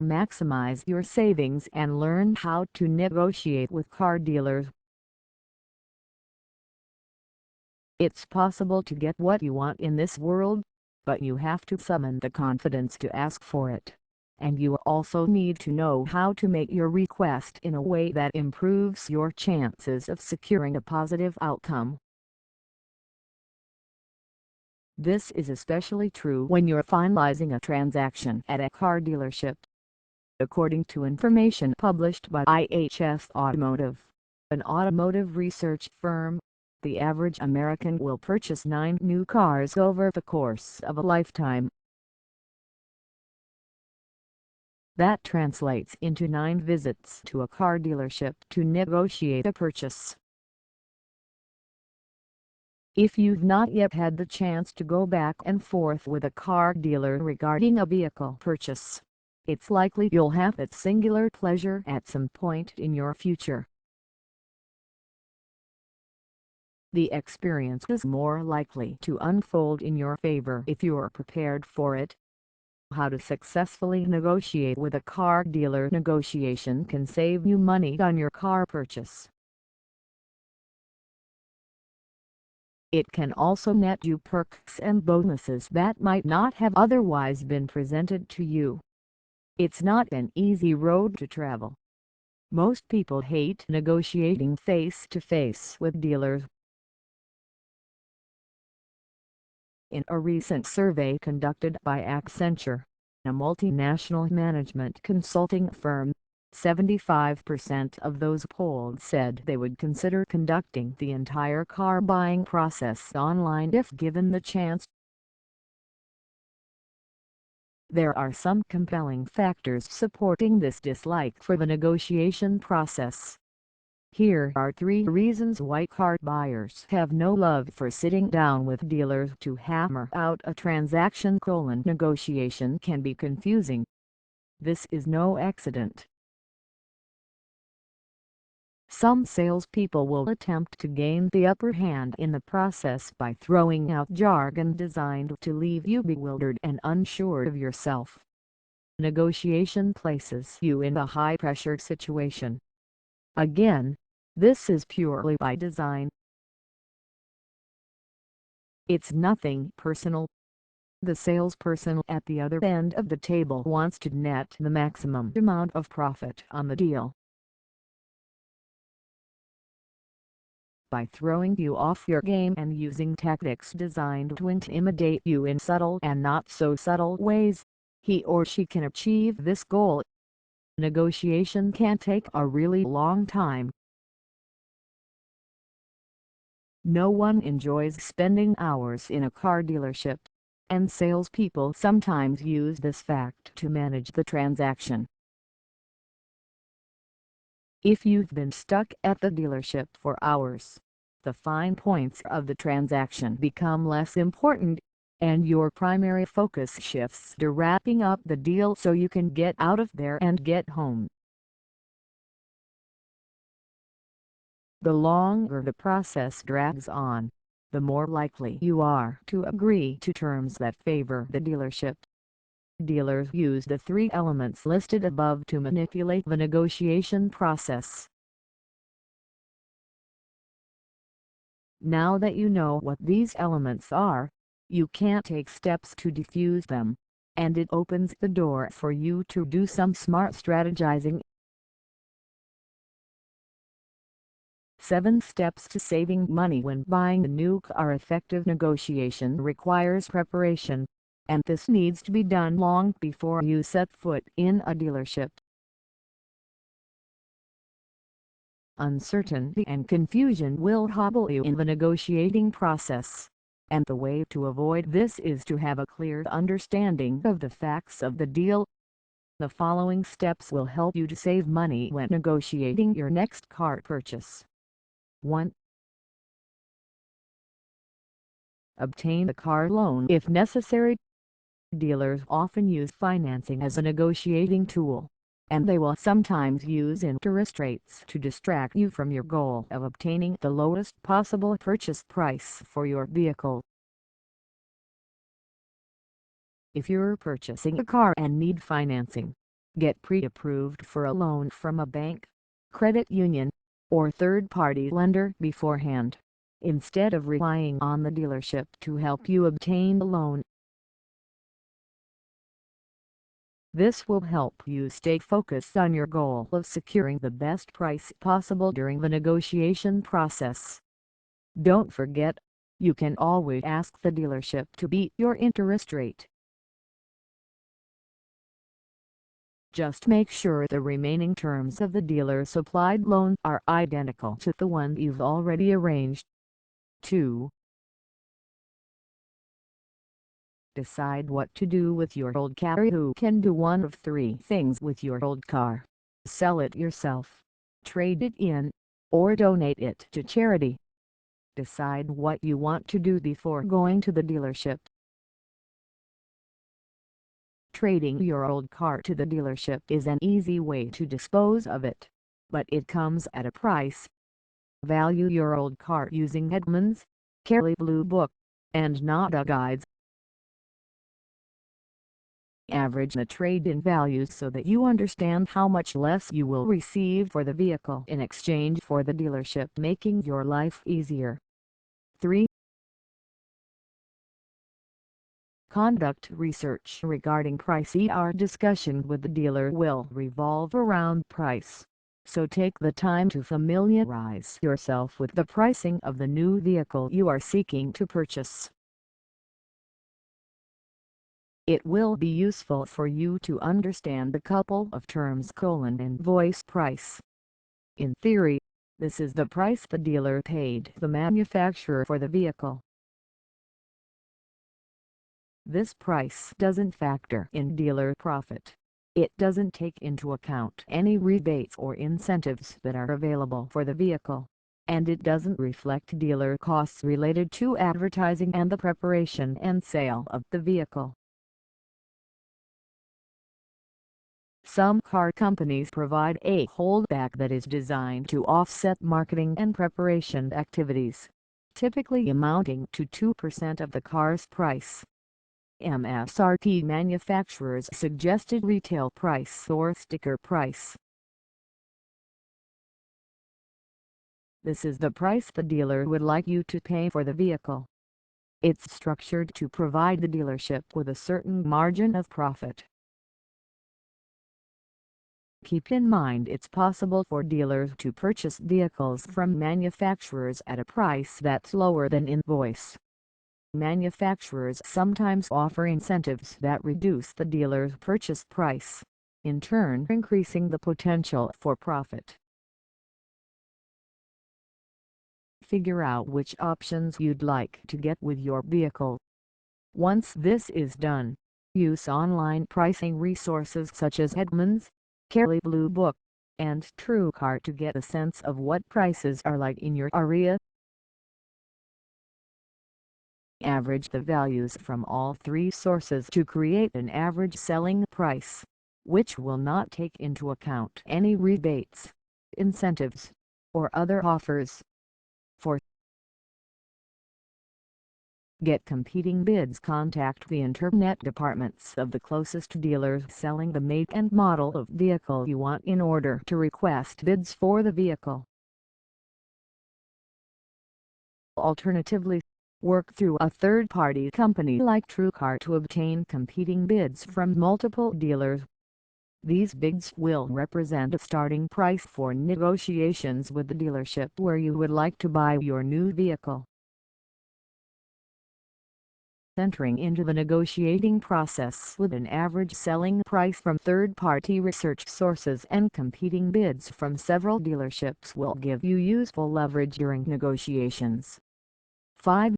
Maximize your savings and learn how to negotiate with car dealers. It's possible to get what you want in this world, but you have to summon the confidence to ask for it. And you also need to know how to make your request in a way that improves your chances of securing a positive outcome. This is especially true when you're finalizing a transaction at a car dealership. According to information published by IHS Automotive, an automotive research firm, the average American will purchase 9 new cars over the course of a lifetime. That translates into 9 visits to a car dealership to negotiate a purchase. If you've not yet had the chance to go back and forth with a car dealer regarding a vehicle purchase, it's likely you'll have that singular pleasure at some point in your future. The experience is more likely to unfold in your favor if you're prepared for it. How to successfully negotiate with a car dealer. Negotiation can save you money on your car purchase. It can also net you perks and bonuses that might not have otherwise been presented to you. It's not an easy road to travel. Most people hate negotiating face-to-face with dealers. In a recent survey conducted by Accenture, a multinational management consulting firm, 75% of those polled said they would consider conducting the entire car buying process online if given the chance. There are some compelling factors supporting this dislike for the negotiation process. Here are 3 reasons why car buyers have no love for sitting down with dealers to hammer out a transaction. Negotiation can be confusing. This is no accident. Some salespeople will attempt to gain the upper hand in the process by throwing out jargon designed to leave you bewildered and unsure of yourself. Negotiation places you in a high-pressure situation. Again, this is purely by design. It's nothing personal. The salesperson at the other end of the table wants to net the maximum amount of profit on the deal. By throwing you off your game and using tactics designed to intimidate you in subtle and not so subtle ways, he or she can achieve this goal. Negotiation can take a really long time. No one enjoys spending hours in a car dealership, and salespeople sometimes use this fact to manage the transaction. If you've been stuck at the dealership for hours, the fine points of the transaction become less important, and your primary focus shifts to wrapping up the deal so you can get out of there and get home. The longer the process drags on, the more likely you are to agree to terms that favor the dealership. Dealers use the 3 elements listed above to manipulate the negotiation process. Now that you know what these elements are, you can take steps to defuse them, and it opens the door for you to do some smart strategizing. 7 steps to saving money when buying a new car. Effective negotiation requires preparation, and this needs to be done long before you set foot in a dealership. Uncertainty and confusion will hobble you in the negotiating process, and the way to avoid this is to have a clear understanding of the facts of the deal. The following steps will help you to save money when negotiating your next car purchase. 1. Obtain a car loan if necessary. Dealers often use financing as a negotiating tool, and they will sometimes use interest rates to distract you from your goal of obtaining the lowest possible purchase price for your vehicle. If you're purchasing a car and need financing, Get pre-approved for a loan from a bank, credit union, or third-party lender beforehand, instead of relying on the dealership to help you obtain a loan. This will help you stay focused on your goal of securing the best price possible during the negotiation process. Don't forget, you can always ask the dealership to beat your interest rate. Just make sure the remaining terms of the dealer-supplied loan are identical to the one you've already arranged. 2. Decide what to do with your old car. You can do one of three things with your old car: sell it yourself, trade it in, or donate it to charity. Decide what you want to do before going to the dealership. Trading your old car to the dealership is an easy way to dispose of it, but it comes at a price. Value your old car using Edmunds, Kelley Blue Book, and NADA guides. Average the trade-in values so that you understand how much less you will receive for the vehicle in exchange for the dealership making your life easier. 3. Conduct research regarding price. Our discussion with the dealer will revolve around price, so take the time to familiarize yourself with the pricing of the new vehicle you are seeking to purchase. It will be useful for you to understand a couple of terms: invoice price. In theory, this is the price the dealer paid the manufacturer for the vehicle. This price doesn't factor in dealer profit. It doesn't take into account any rebates or incentives that are available for the vehicle, and it doesn't reflect dealer costs related to advertising and the preparation and sale of the vehicle. Some car companies provide a holdback that is designed to offset marketing and preparation activities, typically amounting to 2% of the car's price. MSRP: manufacturer's suggested retail price or sticker price. This is the price the dealer would like you to pay for the vehicle. It's structured to provide the dealership with a certain margin of profit. Keep in mind it's possible for dealers to purchase vehicles from manufacturers at a price that's lower than invoice. Manufacturers sometimes offer incentives that reduce the dealer's purchase price, in turn increasing the potential for profit. Figure out which options you'd like to get with your vehicle. Once this is done, use online pricing resources such as Edmunds, Kelley Blue Book, and TrueCar to get a sense of what prices are like in your area. Average the values from all three sources to create an average selling price, which will not take into account any rebates, incentives, or other offers. 4. Get competing bids. Contact the internet departments of the closest dealers selling the make and model of vehicle you want in order to request bids for the vehicle. Alternatively, work through a third-party company like TrueCar to obtain competing bids from multiple dealers. These bids will represent a starting price for negotiations with the dealership where you would like to buy your new vehicle. Entering into the negotiating process with an average selling price from third-party research sources and competing bids from several dealerships will give you useful leverage during negotiations. 5.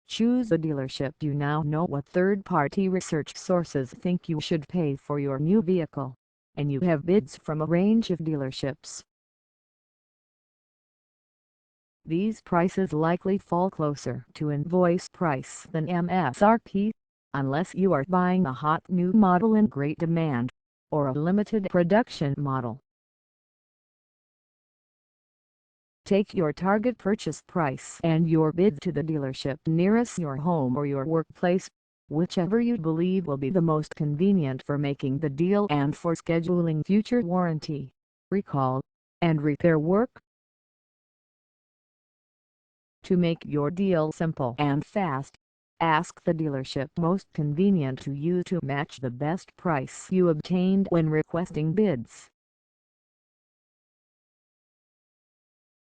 Choose a dealership you now know what third-party research sources think you should pay for your new vehicle, and you have bids from a range of dealerships. These prices likely fall closer to invoice price than MSRP, unless you are buying a hot new model in great demand, or a limited production model. Take your target purchase price and your bid to the dealership nearest your home or your workplace. whichever you believe will be the most convenient for making the deal and for scheduling future warranty, recall, and repair work. To make your deal simple and fast, ask the dealership most convenient to you to match the best price you obtained when requesting bids.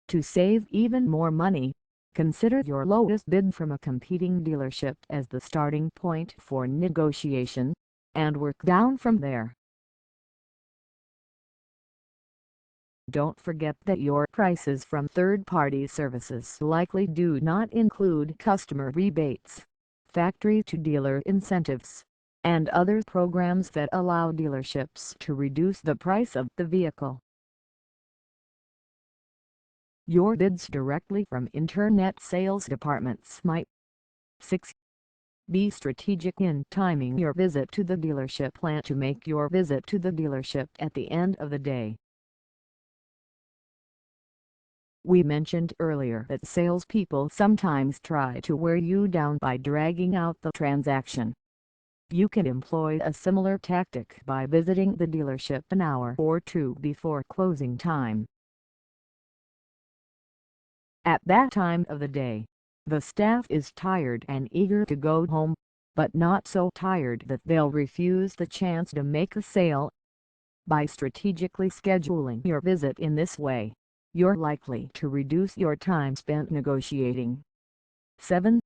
To save even more money, consider your lowest bid from a competing dealership as the starting point for negotiation, and work down from there. Don't forget that your prices from third-party services likely do not include customer rebates, factory-to-dealer incentives, and other programs that allow dealerships to reduce the price of the vehicle. Your bids directly from internet sales departments might 6. Be strategic in timing your visit to the dealership. Plan to make your visit to the dealership at the end of the day. We mentioned earlier that salespeople sometimes try to wear you down by dragging out the transaction. You can employ a similar tactic by visiting the dealership an hour or two before closing time. At that time of the day, the staff is tired and eager to go home, but not so tired that they'll refuse the chance to make a sale. By strategically scheduling your visit in this way, you're likely to reduce your time spent negotiating. 7.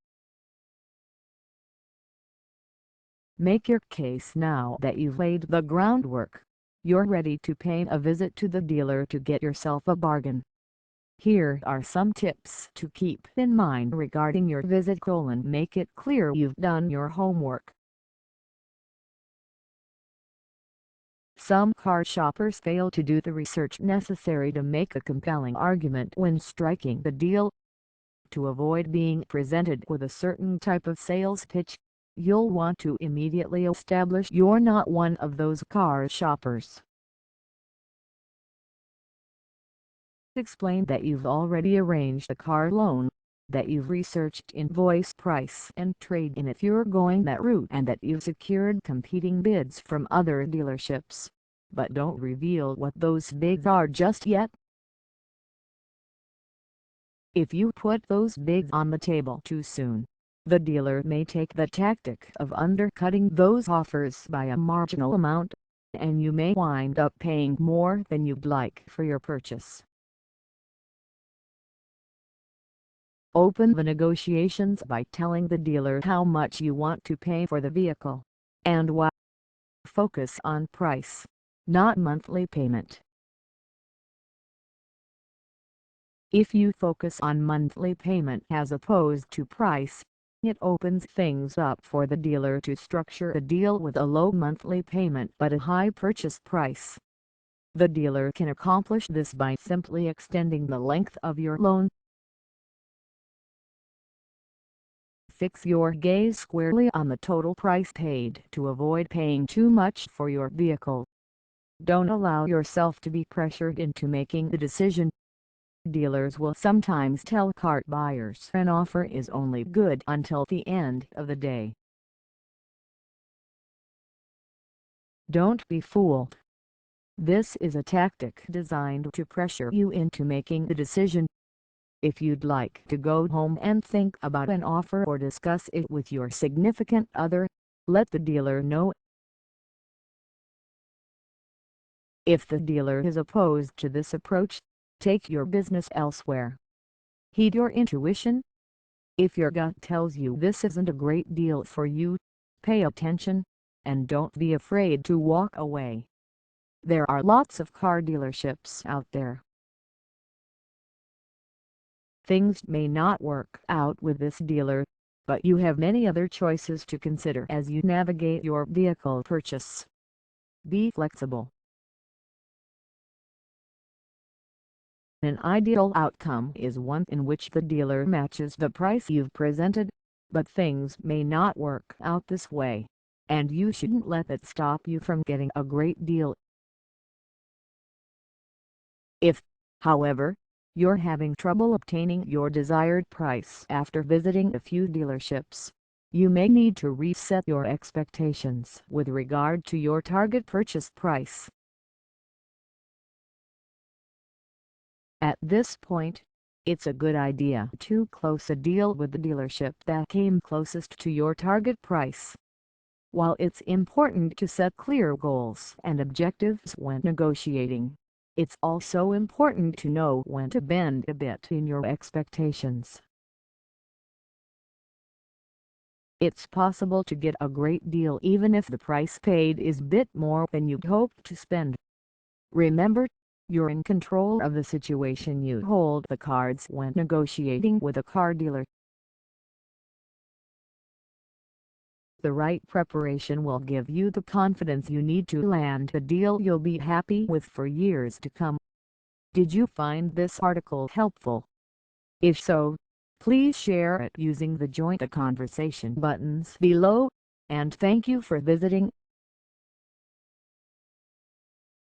Make your case now that you've laid the groundwork. You're ready to pay a visit to the dealer to get yourself a bargain. Here are some tips to keep in mind regarding your visit. Make it clear you've done your homework. Some car shoppers fail to do the research necessary to make a compelling argument when striking the deal. To avoid being presented with a certain type of sales pitch, you'll want to immediately establish you're not one of those car shoppers. Explain that you've already arranged a car loan, that you've researched invoice price and trade-in if you're going that route, and that you've secured competing bids from other dealerships, but don't reveal what those bids are just yet. If you put those bids on the table too soon, the dealer may take the tactic of undercutting those offers by a marginal amount, and you may wind up paying more than you'd like for your purchase. Open the negotiations by telling the dealer how much you want to pay for the vehicle, and why. Focus on price, not monthly payment. If you focus on monthly payment as opposed to price, it opens things up for the dealer to structure a deal with a low monthly payment but a high purchase price. The dealer can accomplish this by simply extending the length of your loan. Fix your gaze squarely on the total price paid to avoid paying too much for your vehicle. Don't allow yourself to be pressured into making the decision. Dealers will sometimes tell car buyers an offer is only good until the end of the day. Don't be fooled. This is a tactic designed to pressure you into making the decision. If you'd like to go home and think about an offer or discuss it with your significant other, let the dealer know. If the dealer is opposed to this approach, take your business elsewhere. Heed your intuition. If your gut tells you this isn't a great deal for you, pay attention, and don't be afraid to walk away. There are lots of car dealerships out there. Things may not work out with this dealer, but you have many other choices to consider as you navigate your vehicle purchase. Be flexible. An ideal outcome is one in which the dealer matches the price you've presented, but things may not work out this way, and you shouldn't let that stop you from getting a great deal. If, however, you're having trouble obtaining your desired price after visiting a few dealerships, you may need to reset your expectations with regard to your target purchase price. At this point, it's a good idea to close a deal with the dealership that came closest to your target price. While it's important to set clear goals and objectives when negotiating, it's also important to know when to bend a bit in your expectations. It's possible to get a great deal even if the price paid is a bit more than you'd hoped to spend. Remember, you're in control of the situation. You hold the cards when negotiating with a car dealer. The right preparation will give you the confidence you need to land a deal you'll be happy with for years to come. Did you find this article helpful? If so, please share it using the Join the Conversation buttons below, and thank you for visiting.